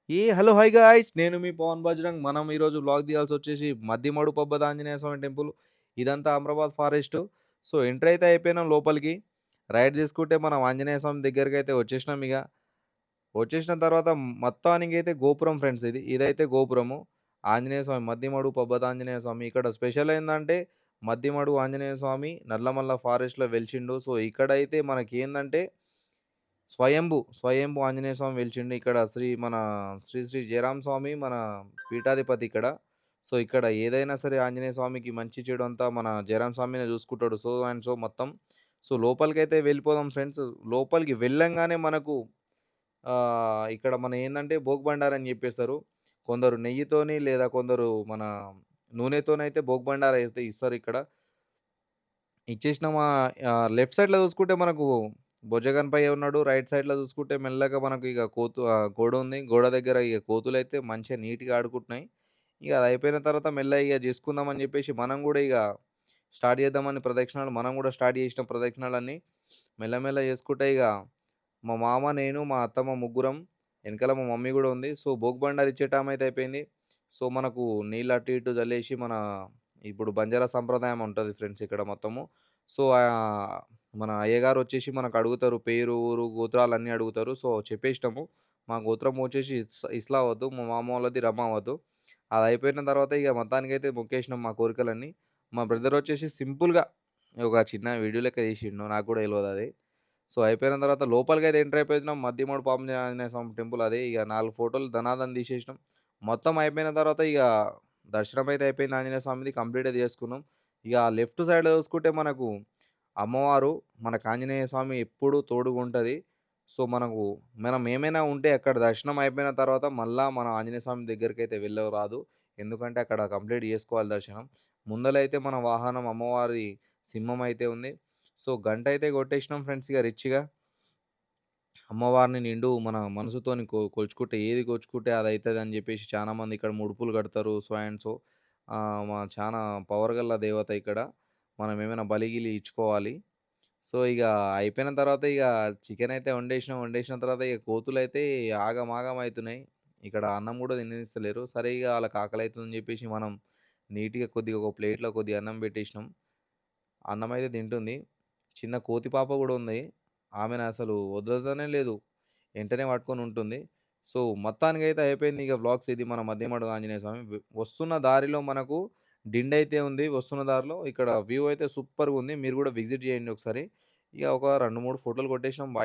Hello hi guys! నేను మీ పవన్ బజరంగ్. మనం ఈరోజు వ్లాగ్ తీయాల్సొచ్చేసి మద్దిమడు పబ్బత ఆంజనేయ స్వామి టెంపుల్. ఇదంతా అమ్రాబాద్ ఫారెస్టు. సో, ఎంటర్ అయితే అయిపోయినాం లోపలికి. రైట్ తీసుకుంటే మనం ఆంజనేయ స్వామి దగ్గరికైతే వచ్చేసినాం ఇగ. వచ్చేసిన తర్వాత మొత్తానికైతే గోపురం ఫ్రెండ్స్ ఇది. ఇదైతే గోపురము. ఆంజనేయ స్వామి మద్దిమడు పబ్బత ఆంజనేయ స్వామి. ఇక్కడ స్పెషల్ ఏందంటే మద్దిమడు ఆంజనేయ స్వామి నల్లమల్ల ఫారెస్ట్‌లో వెలిసిండు. సో, ఇక్కడైతే మనకేందంటే స్వయంభూ ఆంజనేయ స్వామి వెలిచిండు. ఇక్కడ శ్రీ జయరామ స్వామి మన పీఠాధిపతి ఇక్కడ. సో, ఇక్కడ ఏదైనా సరే ఆంజనేయ స్వామికి మంచి చెడు అంతా మన జయరామ స్వామినే చూసుకుంటాడు. సో అండ్ సో మొత్తం. సో, లోపలికైతే వెళ్ళిపోదాం ఫ్రెండ్స్. లోపలికి వెళ్ళంగానే మనకు ఇక్కడ మన ఏందంటే భోగ్ అని చెప్పేస్తారు. కొందరు నెయ్యితోని లేదా కొందరు మన నూనెతోనైతే భోగ్ అయితే ఇస్తారిక్కడ. ఇచ్చేసినామా లెఫ్ట్ సైడ్‌లో చూసుకుంటే మనకు బొజ్జగన్పయ్య ఉన్నాడు. రైట్ సైడ్‌లో చూసుకుంటే మెల్లగా మనకు ఇక గోడ ఉంది. గోడ దగ్గర ఇక కోతులైతే మంచిగా నీట్‌గా ఆడుకుంటున్నాయి. ఇక అది అయిపోయిన తర్వాత మెల్లగా ఇక చేసుకుందామని చెప్పేసి మనం కూడా ఇక స్టార్ట్ చేద్దామని ప్రదక్షిణాలు మనం కూడా స్టార్ట్ చేసినాం ప్రదక్షిణాలన్నీ. మెల్లమెల్లగా చేసుకుంటే ఇక మా మామ, నేను, మా అత్తమ్మ ముగ్గురం. ఎనకాల మా మమ్మీ గూడా ఉంది. సో, భోగి ఇచ్చే టైం అయితే అయిపోయింది. సో, మనకు నీళ్ళు అటు ఇటు జల్లేసి ఇప్పుడు బంజారా సంప్రదాయం ఉంటది ఫ్రెండ్స్ ఇక్కడ మొత్తము. సో, మన అయ్యగారొచ్చేసి మనకు అడుగుతారు. పేరు, ఊరు, గోత్రాలన్నీ అడుగుతారు. సో, చెప్పేసినాము. మా గోత్రం వచ్చేసి ఇస్లావతు. మా మామ వాళ్ళది రమావతు. అదయిపోయిన తర్వాత ఇగ మొత్తానికైతే మొక్కేసినాం మా కోరికలన్నీ. మా బ్రదర్ వచ్చేసి సింపుల్‌గా ఒక చిన్న వీడియో లెక్క తీసిండు. నాకు కూడా తెలవదది. సో, అయిపోయిన తర్వాత లోపలికైతే ఎంటర్ అయిపోయినాం. మద్దిమూడు పాపం ఆంజనేయ స్వామి టెంపుల్ అదే. ఇగ 4 ఫోటోలు ధనాధన్ తీసేసినాం. మొత్తం అయిపోయిన తర్వాత ఇగ దర్శనం అయితే అయిపోయింది ఆంజనేయ స్వామిది. కంప్లీట్‌గా చేసుకున్నాం. ఇగ లెఫ్ట్ సైడ్‌లో చూసుకుంటే మనకు అమ్మవారు, మనకు ఆంజనేయ స్వామి ఎప్పుడూ తోడుగుంటది. సో, మనం ఏమైనా ఉంటే అక్కడ దర్శనం అయిపోయిన తర్వాత మళ్ళా మన ఆంజనేయ స్వామి దగ్గరికైతే వెళ్ళరాదు. ఎందుకంటే అక్కడ కంప్లీట్ చేసుకోవాలి దర్శనం. ముందలైతే మన వాహనం అమ్మవారి సింహం అయితే ఉంది. సో, గంటైతే కొట్టేసినాం ఫ్రెండ్స్ ఇగ రిచ్‌గా. అమ్మవారిని నిండు మన మనసుతోని కొలుచుకుంటే ఏది కొలుచుకుంటే అదైతదని జెప్పేసి చానామంది ఇక్కడ ముడుపులు కడతారు. So and so. చానా పవర్ గల్ల దేవత ఇక్కడ. మనం ఏమైనా బలి గిలి ఇచ్చుకోవాలి. సో, ఇగ అయిపోయిన తర్వాత ఇగ చికెనయితే వండేసినాం. వండేసిన తర్వాత ఇగ కోతులైతే ఆగమాగం అయితున్నాయి. ఇక్కడ అన్నం గూడా తిననిస్తలేరు. సరే ఇగ ఆళ్ళకి ఆకలైతుందని జెప్పేసి మనం నీట్‌గా కొద్దిగా ఒక ప్లేట్‌లో కొద్దిగా అన్నం పెట్టేసినాం. అన్నమైతే తింటుంది. చిన్న కోతి పాప గూడా ఉంది. ఆమెనసలు వదలతనే లేదు. ఎంటనే పట్టుకొనుంటుంది. సో, మొత్తానికైతే అయిపోయింది ఇగ వ్లాగ్స్ ఇది మన మధ్యమడుగు ఆంజనేయ స్వామి. వస్తున్న దారిలో మనకు డిండయితే ఉంది. వస్తున్న దారిలో ఇక్కడ వ్యూ అయితే సూపర్‌గుంది. మీరు గూడా విజిట్ చేయండి ఒకసారి. ఇగ ఒక 2, 3 ఫోటోలు కొట్టేసినాం. బాయ్.